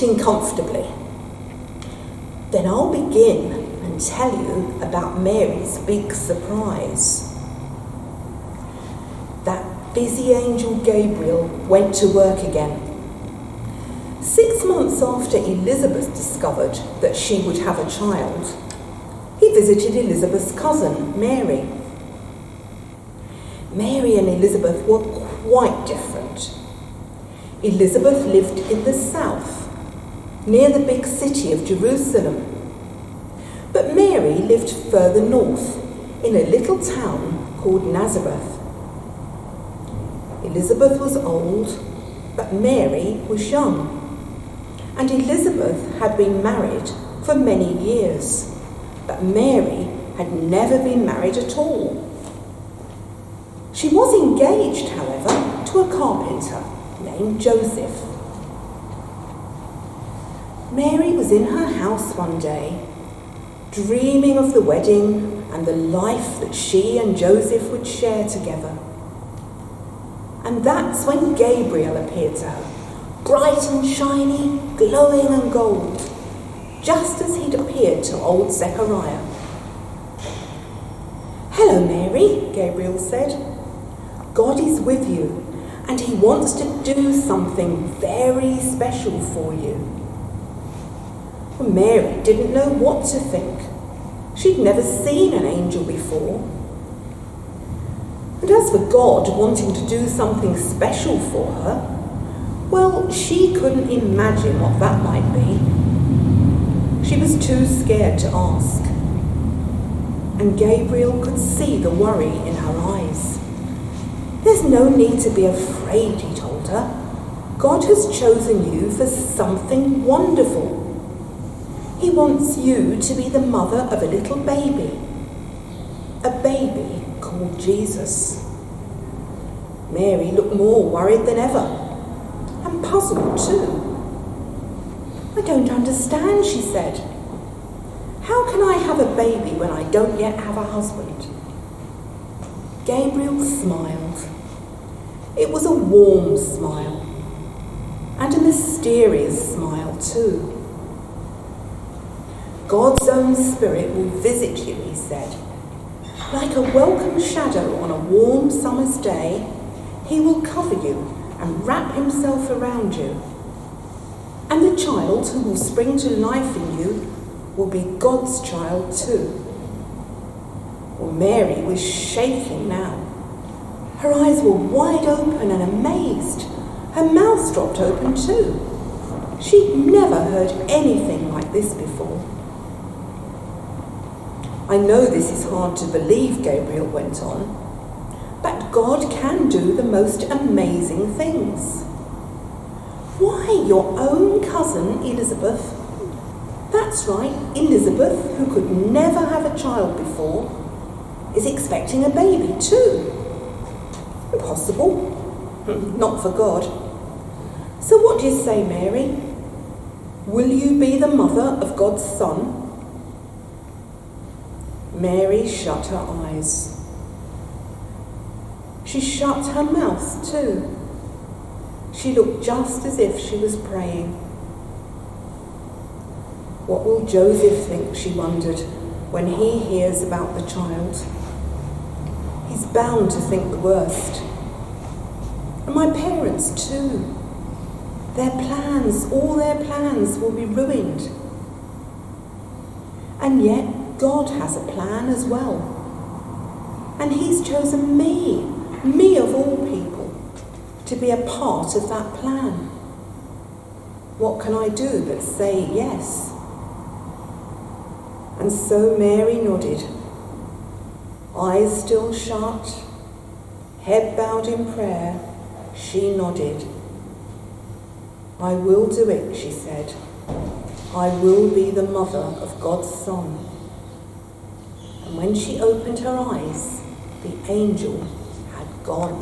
sitting comfortably. Then I'll begin and tell you about Mary's big surprise. That busy angel Gabriel went to work again. 6 months after Elizabeth discovered that she would have a child, he visited Elizabeth's cousin, Mary. Mary and Elizabeth were quite different. Elizabeth lived in the south, near the big city of Jerusalem. But Mary lived further north, in a little town called Nazareth. Elizabeth was old, but Mary was young. And Elizabeth had been married for many years, but Mary had never been married at all. She was engaged, however, to a carpenter named Joseph. Mary was in her house one day, dreaming of the wedding and the life that she and Joseph would share together. And that's when Gabriel appeared to her, bright and shiny, glowing and gold, just as he'd appeared to old Zechariah. "Hello, Mary," Gabriel said. "God is with you, and he wants to do something very special for you." Well, Mary didn't know what to think. She'd never seen an angel before. And as for God wanting to do something special for her, well, she couldn't imagine what that might be. She was too scared to ask. And Gabriel could see the worry in her eyes. "There's no need to be afraid," he told her. "God has chosen you for something wonderful. He wants you to be the mother of a little baby, a baby called Jesus." Mary looked more worried than ever, and puzzled too. "I don't understand," she said. "How can I have a baby when I don't yet have a husband?" Gabriel smiled. It was a warm smile, and a mysterious smile too. "God's own Spirit will visit you," he said. "Like a welcome shadow on a warm summer's day, he will cover you and wrap himself around you. And the child who will spring to life in you will be God's child too." Well, Mary was shaking now. Her eyes were wide open and amazed. Her mouth dropped open too. She'd never heard anything like this before. "I know this is hard to believe," Gabriel went on, "but God can do the most amazing things. Why, your own cousin Elizabeth, that's right, Elizabeth, who could never have a child before, is expecting a baby too. Impossible. Not for God. So what do you say, Mary? Will you be the mother of God's Son?" Mary shut her eyes. She shut her mouth too. She looked just as if she was praying. What will Joseph think, she wondered, when he hears about the child? He's bound to think the worst. And my parents too. Their plans, all their plans will be ruined. And yet God has a plan as well. And he's chosen me of all people, to be a part of that plan. What can I do but say yes? And so Mary nodded, eyes still shut, head bowed in prayer, she nodded. "I will do it," she said. "I will be the mother of God's Son." And when she opened her eyes, the angel had gone.